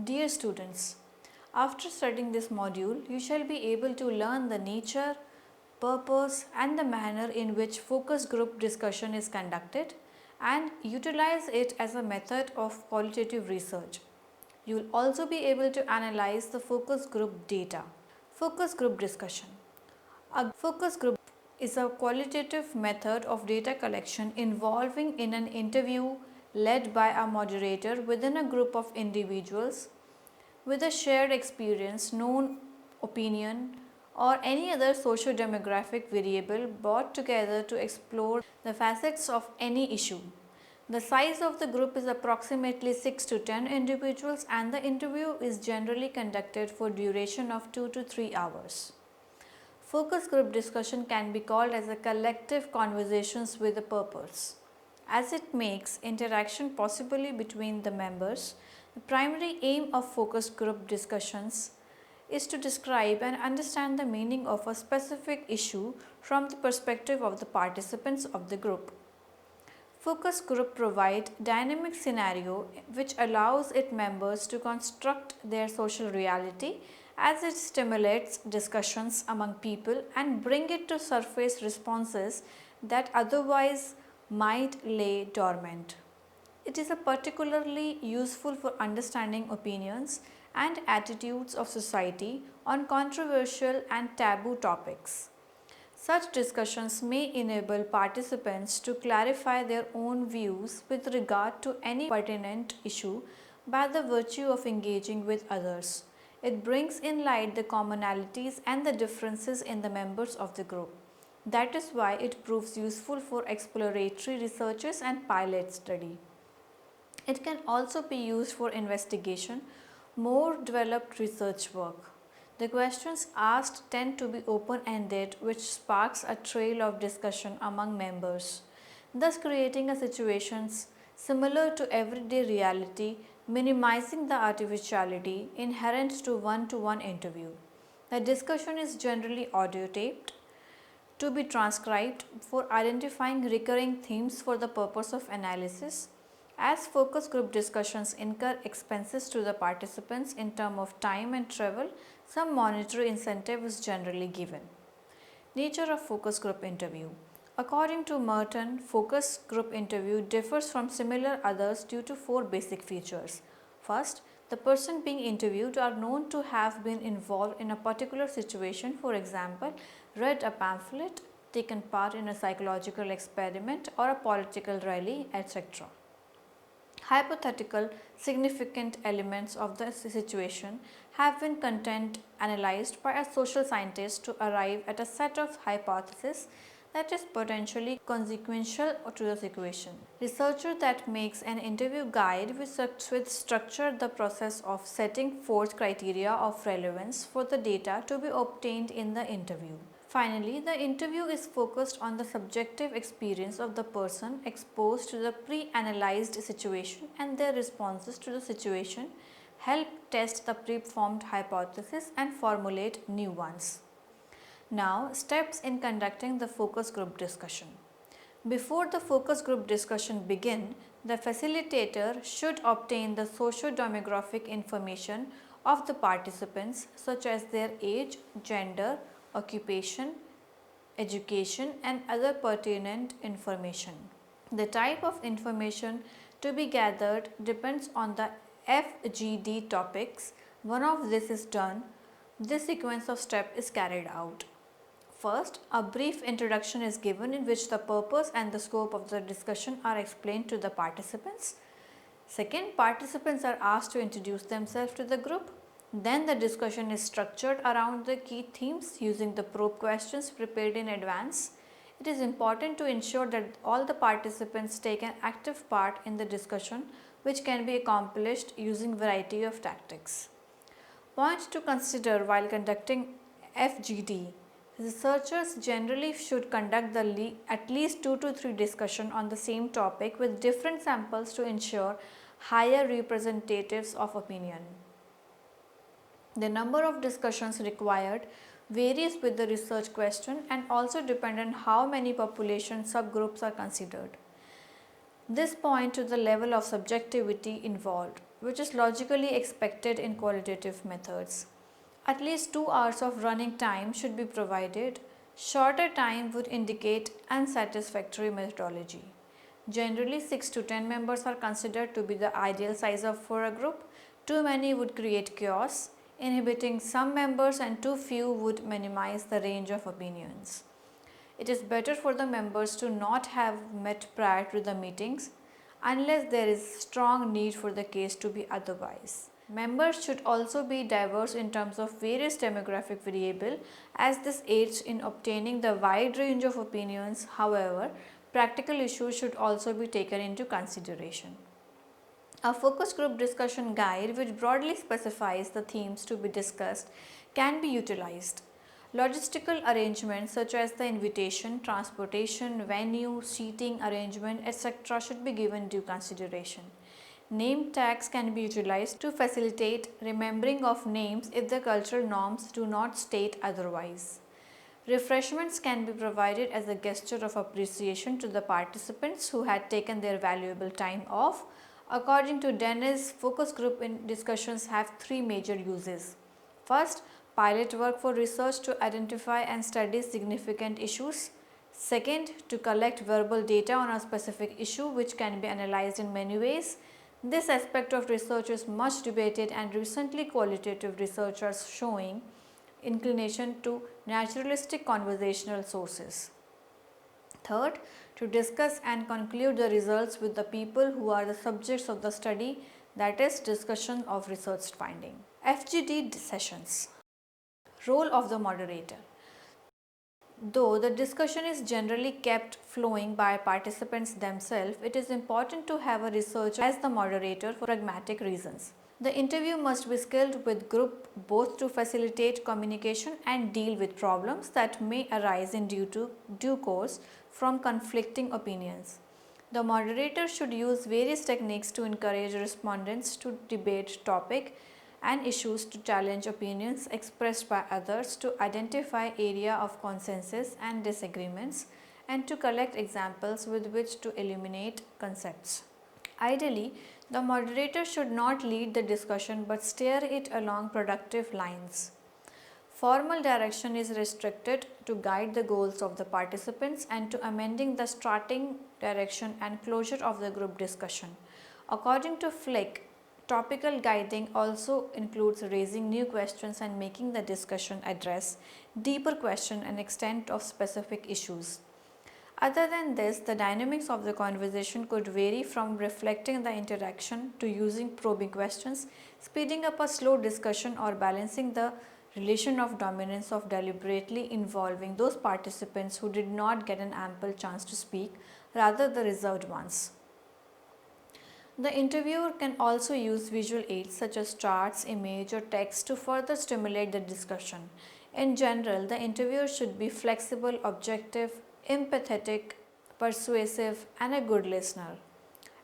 Dear students, after studying this module, you shall be able to learn the nature, purpose, and the manner in which focus group discussion is conducted and utilize it as a method of qualitative research. You will also be able to analyze the focus group data. Focus group discussion. A focus group is a qualitative method of data collection involving in an interview led by a moderator within a group of individuals with a shared experience, known opinion, or any other socio-demographic variable brought together to explore the facets of any issue. The size of the group is approximately 6 to 10 individuals and the interview is generally conducted for duration of 2 to 3 hours. Focus group discussion can be called as a collective conversations with a purpose, as it makes interaction possibly between the members. The primary aim of focus group discussions is to describe and understand the meaning of a specific issue from the perspective of the participants of the group. Focus group provide dynamic scenario which allows its members to construct their social reality as it stimulates discussions among people and bring it to surface responses that otherwise might lay dormant. It is particularly useful for understanding opinions and attitudes of society on controversial and taboo topics. Such discussions may enable participants to clarify their own views with regard to any pertinent issue by the virtue of engaging with others. It brings in light the commonalities and the differences in the members of the group. That is why it proves useful for exploratory researches and pilot study. It can also be used for investigation, more developed research work. The questions asked tend to be open-ended, which sparks a trail of discussion among members, thus creating a situations similar to everyday reality, minimizing the artificiality inherent to one-to-one interview. The discussion is generally audio taped to be transcribed for identifying recurring themes for the purpose of analysis. As focus group discussions incur expenses to the participants in terms of time and travel, some monetary incentive is generally given. Nature of focus group interview. According to Merton, focus group interview differs from similar others due to 4 basic features. First, the person being interviewed are known to have been involved in a particular situation, for example, read a pamphlet, taken part in a psychological experiment or a political rally, etc. Hypothetical significant elements of the situation have been content analyzed by a social scientist to arrive at a set of hypotheses that is potentially consequential to the situation. Researcher that makes an interview guide with structure the process of setting forth criteria of relevance for the data to be obtained in the interview. Finally, the interview is focused on the subjective experience of the person exposed to the pre-analyzed situation and their responses to the situation, help test the pre-formed hypothesis and formulate new ones. Now, steps in conducting the focus group discussion. Before the focus group discussion begin, the facilitator should obtain the socio-demographic information of the participants such as their age, gender, occupation, education and other pertinent information. The type of information to be gathered depends on the FGD topics. One of this is done, this sequence of steps is carried out. First, a brief introduction is given in which the purpose and the scope of the discussion are explained to the participants. Second, participants are asked to introduce themselves to the group. Then the discussion is structured around the key themes using the probe questions prepared in advance. It is important to ensure that all the participants take an active part in the discussion, which can be accomplished using variety of tactics. Points to consider while conducting FGD. Researchers generally should conduct at least 2 to 3 discussions on the same topic with different samples to ensure higher representatives of opinion. The number of discussions required varies with the research question and also depend on how many population subgroups are considered. This points to the level of subjectivity involved. which is logically expected in qualitative methods. At least 2 hours of running time should be provided. Shorter time would indicate unsatisfactory methodology. Generally, 6 to 10 members are considered to be the ideal size for a group. Too many would create chaos, inhibiting some members, and too few would minimize the range of opinions. It is better for the members to not have met prior to the meetings unless there is strong need for the case to be otherwise. Members should also be diverse in terms of various demographic variables as this aids in obtaining the wide range of opinions. However, practical issues should also be taken into consideration. A focus group discussion guide which broadly specifies the themes to be discussed can be utilized. Logistical arrangements such as the invitation, transportation, venue, seating arrangement, etc. should be given due consideration. Name tags can be utilized to facilitate remembering of names if the cultural norms do not state otherwise. Refreshments can be provided as a gesture of appreciation to the participants who had taken their valuable time off. According to Dennis, focus group discussions have 3 major uses. First, pilot work for research to identify and study significant issues. Second, to collect verbal data on a specific issue which can be analyzed in many ways. This aspect of research is much debated, and recently qualitative research are showing inclination to naturalistic conversational sources. Third, to discuss and conclude the results with the people who are the subjects of the study, that is, discussion of research finding. FGD sessions. Role of the moderator. Though the discussion is generally kept flowing by participants themselves, it is important to have a researcher as the moderator for pragmatic reasons. The interview must be skilled with group both to facilitate communication and deal with problems that may arise in due course from conflicting opinions. The moderator should use various techniques to encourage respondents to debate topic and issues, to challenge opinions expressed by others, to identify area of consensus and disagreements, and to collect examples with which to illuminate concepts. Ideally, the moderator should not lead the discussion but steer it along productive lines. Formal direction is restricted to guide the goals of the participants and to amending the starting direction and closure of the group discussion. According to Flick, topical guiding also includes raising new questions and making the discussion address deeper question and extent of specific issues. Other than this, the dynamics of the conversation could vary from reflecting the interaction to using probing questions, speeding up a slow discussion, or balancing the relation of dominance of deliberately involving those participants who did not get an ample chance to speak, rather the reserved ones. The interviewer can also use visual aids such as charts, image, or text to further stimulate the discussion. In general, the interviewer should be flexible, objective, empathetic, persuasive, and a good listener,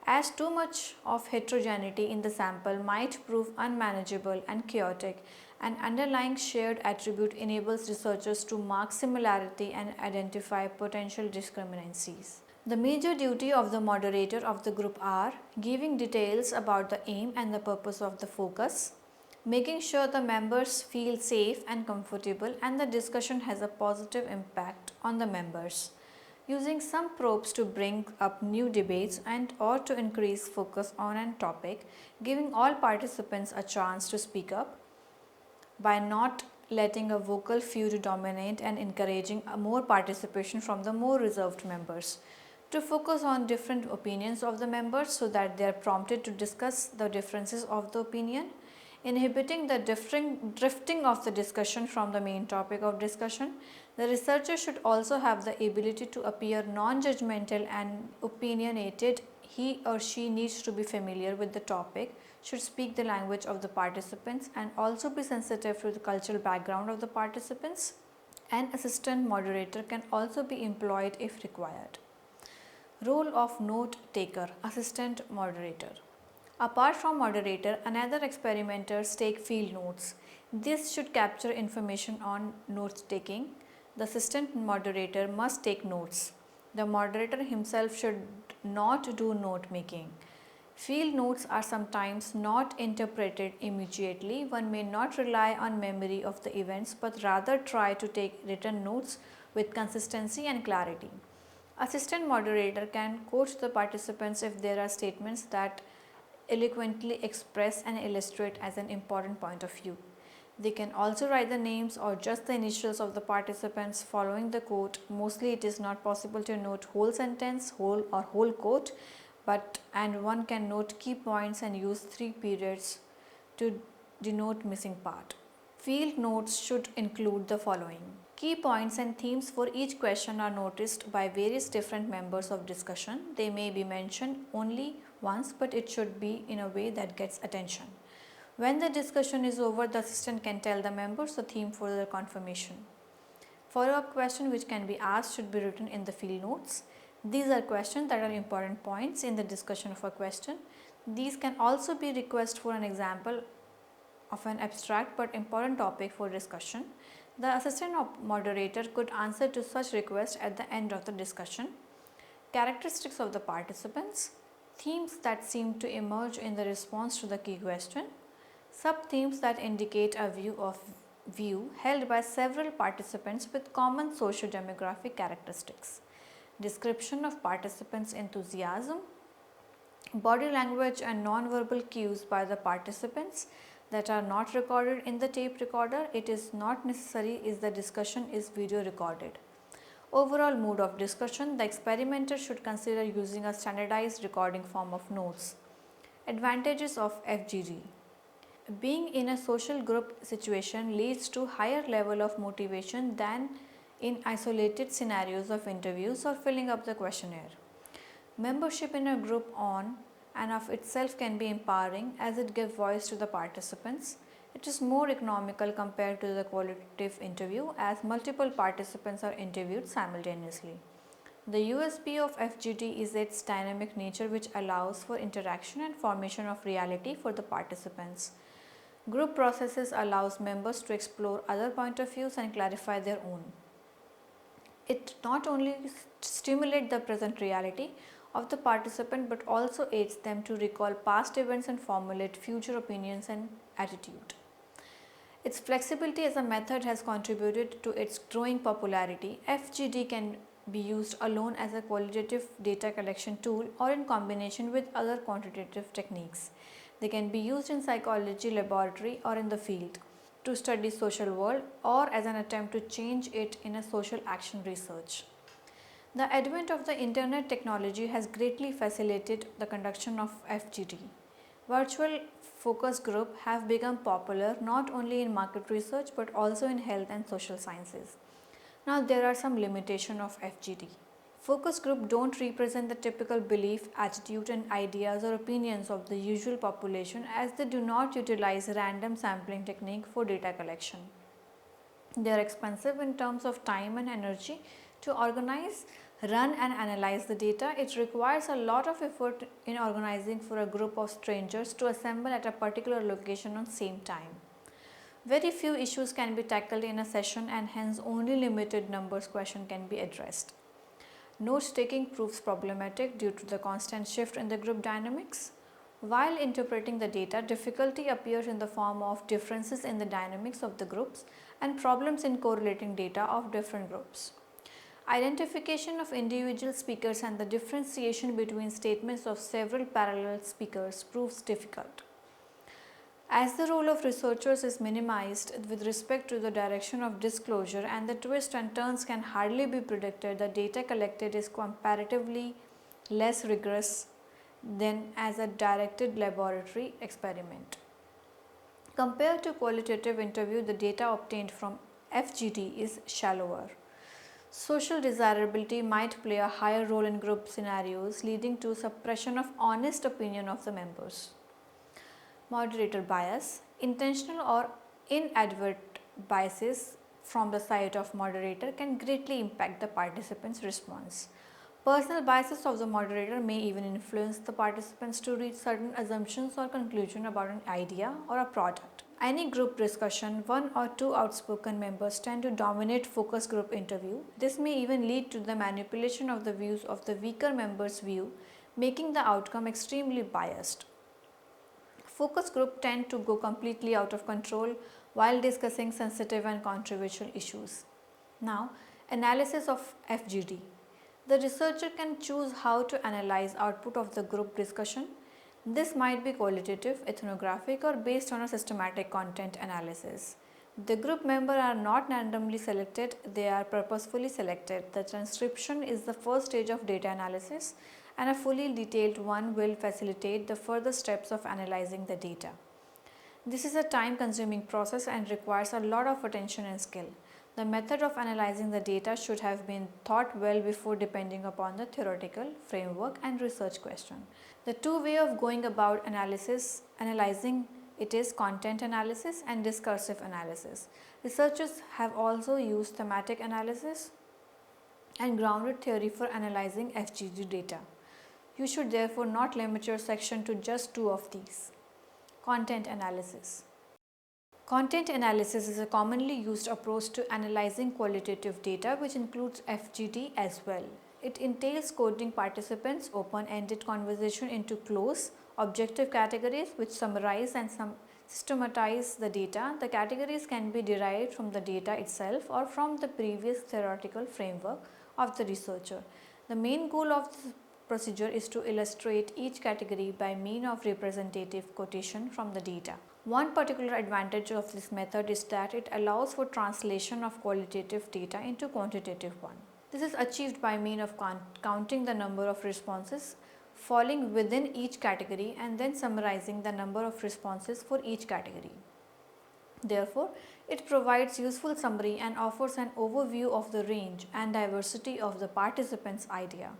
as too much of heterogeneity in the sample might prove unmanageable and chaotic. An underlying shared attribute enables researchers to mark similarity and identify potential discrepancies. The major duty of the moderator of the group are giving details about the aim and the purpose of the focus, making sure the members feel safe and comfortable and the discussion has a positive impact on the members, using some probes to bring up new debates and or to increase focus on a topic, giving all participants a chance to speak up by not letting a vocal few dominate and encouraging more participation from the more reserved members, to focus on different opinions of the members so that they are prompted to discuss the differences of the opinion, inhibiting the drifting of the discussion from the main topic of discussion. The researcher should also have the ability to appear non-judgmental and opinionated. He or she needs to be familiar with the topic, should speak the language of the participants, and also be sensitive to the cultural background of the participants. An assistant moderator can also be employed if required. Role of note taker, assistant moderator. Apart from moderator, another experimenters take field notes. This should capture information on note taking. The assistant moderator must take notes. The moderator himself should not do note making. Field notes are sometimes not interpreted immediately. One may not rely on memory of the events but rather try to take written notes with consistency and clarity. Assistant moderator can coach the participants if there are statements that eloquently express and illustrate as an important point of view. They can also write the names or just the initials of the participants following the quote. Mostly it is not possible to note whole sentence, whole or whole quote, and one can note key points and use 3 periods to denote missing part. Field notes should include the following. Key points and themes for each question are noticed by various different members of discussion. They may be mentioned only once, but it should be in a way that gets attention. When the discussion is over, the assistant can tell the members the theme for their confirmation. Follow-up question which can be asked should be written in the field notes. These are questions that are important points in the discussion of a question. These can also be requests for an example of an abstract but important topic for discussion. The assistant moderator could answer to such requests at the end of the discussion. Characteristics of the participants, themes that seem to emerge in the response to the key question, sub-themes that indicate a view held by several participants with common socio-demographic characteristics, description of participants' enthusiasm, body language and non-verbal cues by the participants that are not recorded in the tape recorder. It is not necessary if the discussion is video recorded. Overall mood of discussion, the experimenter should consider using a standardized recording form of notes. Advantages of FGD. Being in a social group situation leads to higher level of motivation than in isolated scenarios of interviews or filling up the questionnaire. Membership in a group on and of itself can be empowering as it gives voice to the participants. It is more economical compared to the qualitative interview as multiple participants are interviewed simultaneously. The USP of FGD is its dynamic nature, which allows for interaction and formation of reality for the participants. Group processes allows members to explore other point of views and clarify their own. It not only stimulates the present reality of the participant but also aids them to recall past events and formulate future opinions and attitude. Its flexibility as a method has contributed to its growing popularity. FGD can be used alone as a qualitative data collection tool or in combination with other quantitative techniques. They can be used in psychology laboratory or in the field to study social world or as an attempt to change it in a social action research. The advent of the internet technology has greatly facilitated the conduction of FGD. Virtual focus group have become popular not only in market research but also in health and social sciences. Now there are some limitations of FGD. Focus group don't represent the typical belief, attitude and ideas or opinions of the usual population as they do not utilize random sampling technique for data collection. They are expensive in terms of time and energy to organize, run and analyze the data. It requires a lot of effort in organizing for a group of strangers to assemble at a particular location on same time. Very few issues can be tackled in a session and hence only limited numbers question can be addressed. Note taking proves problematic due to the constant shift in the group dynamics. While interpreting the data, difficulty appears in the form of differences in the dynamics of the groups and problems in correlating data of different groups. Identification of individual speakers and the differentiation between statements of several parallel speakers proves difficult. As the role of researchers is minimized with respect to the direction of disclosure and the twists and turns can hardly be predicted, the data collected is comparatively less rigorous than as a directed laboratory experiment. Compared to qualitative interview, the data obtained from FGD is shallower. Social desirability might play a higher role in group scenarios, leading to suppression of honest opinion of the members. Moderator bias. Intentional or inadvertent biases from the side of moderator can greatly impact the participants' response. Personal biases of the moderator may even influence the participants to reach certain assumptions or conclusions about an idea or a product. Any group discussion, one or two outspoken members tend to dominate focus group interview. This may even lead to the manipulation of the views of the weaker members' view making the outcome extremely biased. Focus groups tend to go completely out of control while discussing sensitive and controversial issues. Now, analysis of FGD. The researcher can choose how to analyze output of the group discussion. This might be qualitative, ethnographic, or based on a systematic content analysis. The group members are not randomly selected, they are purposefully selected. The transcription is the first stage of data analysis, and a fully detailed one will facilitate the further steps of analyzing the data. This is a time consuming process and requires a lot of attention and skill. The method of analyzing the data should have been thought well before depending upon the theoretical framework and research question. The two ways of going about analyzing it is content analysis and discursive analysis. Researchers have also used thematic analysis and grounded theory for analyzing FGD data. You should therefore not limit your section to just two of these. Content analysis. Content analysis is a commonly used approach to analyzing qualitative data which includes FGD as well. It entails coding participants' open-ended conversation into close, objective categories which summarize and systematize the data. The categories can be derived from the data itself or from the previous theoretical framework of the researcher. The main goal of this procedure is to illustrate each category by means of representative quotation from the data. One particular advantage of this method is that it allows for translation of qualitative data into quantitative one. This is achieved by means of counting the number of responses falling within each category and then summarizing the number of responses for each category. Therefore, it provides useful summary and offers an overview of the range and diversity of the participants' idea.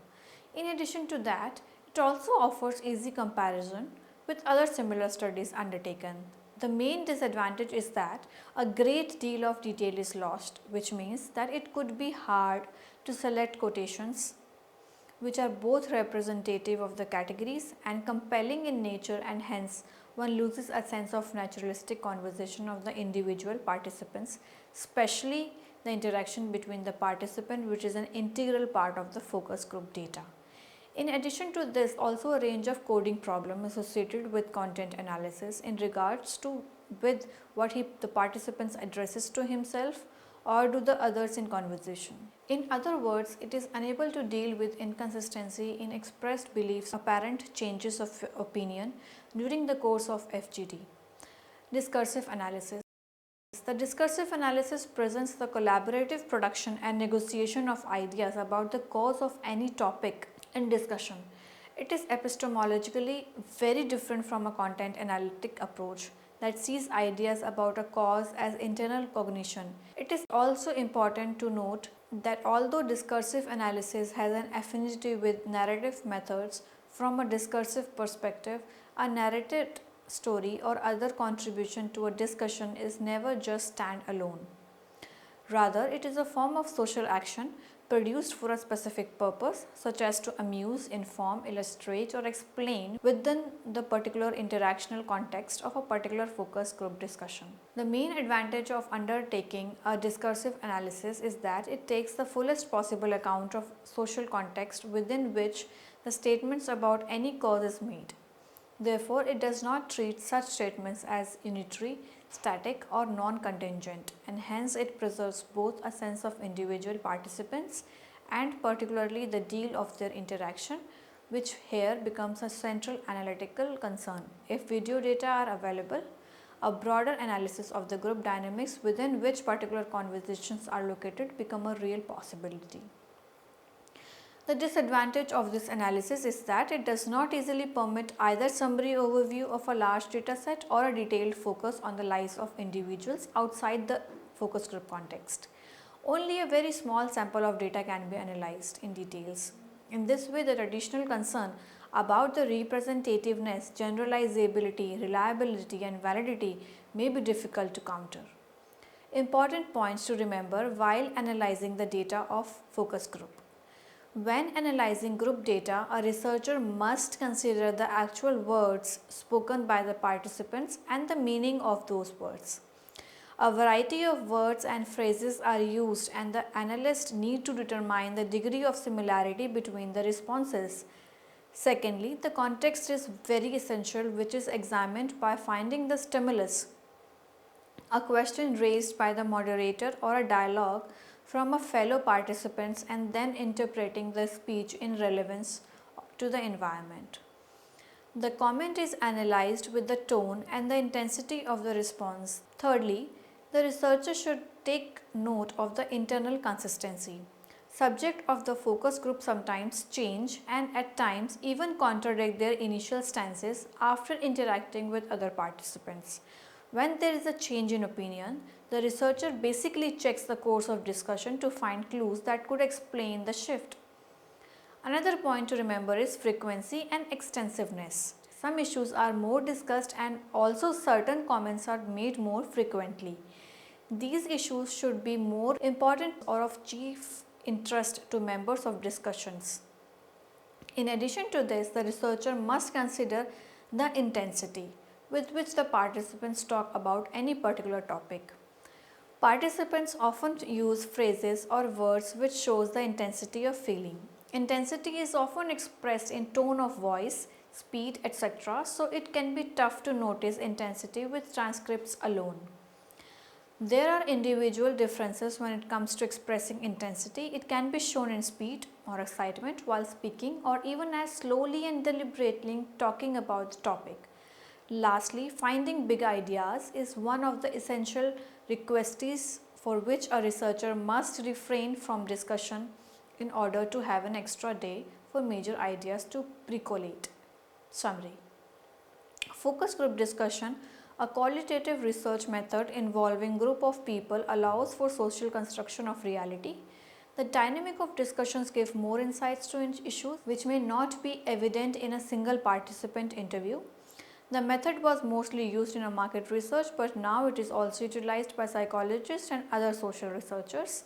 In addition to that, it also offers easy comparison with other similar studies undertaken. The main disadvantage is that a great deal of detail is lost, which means that it could be hard to select quotations which are both representative of the categories and compelling in nature, and hence one loses a sense of naturalistic conversation of the individual participants, especially the interaction between the participant, which is an integral part of the focus group data. In addition to this, also a range of coding problem associated with content analysis in regards to with what the participants addresses to himself or to the others in conversation. In other words, it is unable to deal with inconsistency in expressed beliefs, apparent changes of opinion during the course of FGD. Discursive analysis. The discursive analysis presents the collaborative production and negotiation of ideas about the cause of any topic in discussion. It is epistemologically very different from a content analytic approach that sees ideas about a cause as internal cognition. It is also important to note that although discursive analysis has an affinity with narrative methods, from a discursive perspective, a narrated story or other contribution to a discussion is never just stand alone. Rather, it is a form of social action produced for a specific purpose, such as to amuse, inform, illustrate, or explain within the particular interactional context of a particular focus group discussion. The main advantage of undertaking a discursive analysis is that it takes the fullest possible account of social context within which the statements about any cause is made. Therefore, it does not treat such statements as unitary, static, or non-contingent, and hence it preserves both a sense of individual participants and particularly the deal of their interaction, which here becomes a central analytical concern. If video data are available, a broader analysis of the group dynamics within which particular conversations are located become a real possibility. The disadvantage of this analysis is that it does not easily permit either summary overview of a large data set or a detailed focus on the lives of individuals outside the focus group context. Only a very small sample of data can be analyzed in details. In this way, the additional concern about the representativeness, generalizability, reliability, and validity may be difficult to counter. Important points to remember while analyzing the data of focus group. When analyzing group data, a researcher must consider the actual words spoken by the participants and the meaning of those words. A variety of words and phrases are used, and the analyst need to determine the degree of similarity between the responses. Secondly, the context is very essential, which is examined by finding the stimulus, a question raised by the moderator or a dialogue from a fellow participants, and then interpreting the speech in relevance to the environment. The comment is analyzed with the tone and the intensity of the response. Thirdly, the researcher should take note of the internal consistency. Subject of the focus group sometimes change and at times even contradict their initial stances after interacting with other participants. When there is a change in opinion, the researcher basically checks the course of discussion to find clues that could explain the shift. Another point to remember is frequency and extensiveness. Some issues are more discussed and also certain comments are made more frequently. These issues should be more important or of chief interest to members of discussions. In addition to this, the researcher must consider the intensity with which the participants talk about any particular topic. Participants often use phrases or words which shows the intensity of feeling. Intensity is often expressed in tone of voice, speed, etc., so it can be tough to notice intensity with transcripts alone. There are individual differences when it comes to expressing intensity. It can be shown in speed or excitement while speaking, or even as slowly and deliberately talking about the topic. Lastly, finding big ideas is one of the essential requisites for which a researcher must refrain from discussion in order to have an extra day for major ideas to percolate. Summary: focus group discussion, a qualitative research method involving group of people, allows for social construction of reality. The dynamic of discussions give more insights to issues which may not be evident in a single participant interview. The method was mostly used in a market research, but now it is also utilized by psychologists and other social researchers.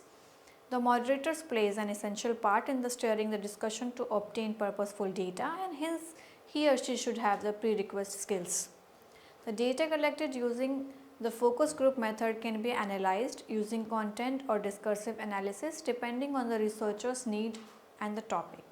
The moderators plays an essential part in the steering the discussion to obtain purposeful data, and hence he or she should have the prerequisite skills. The data collected using the focus group method can be analyzed using content or discursive analysis depending on the researcher's need and the topic.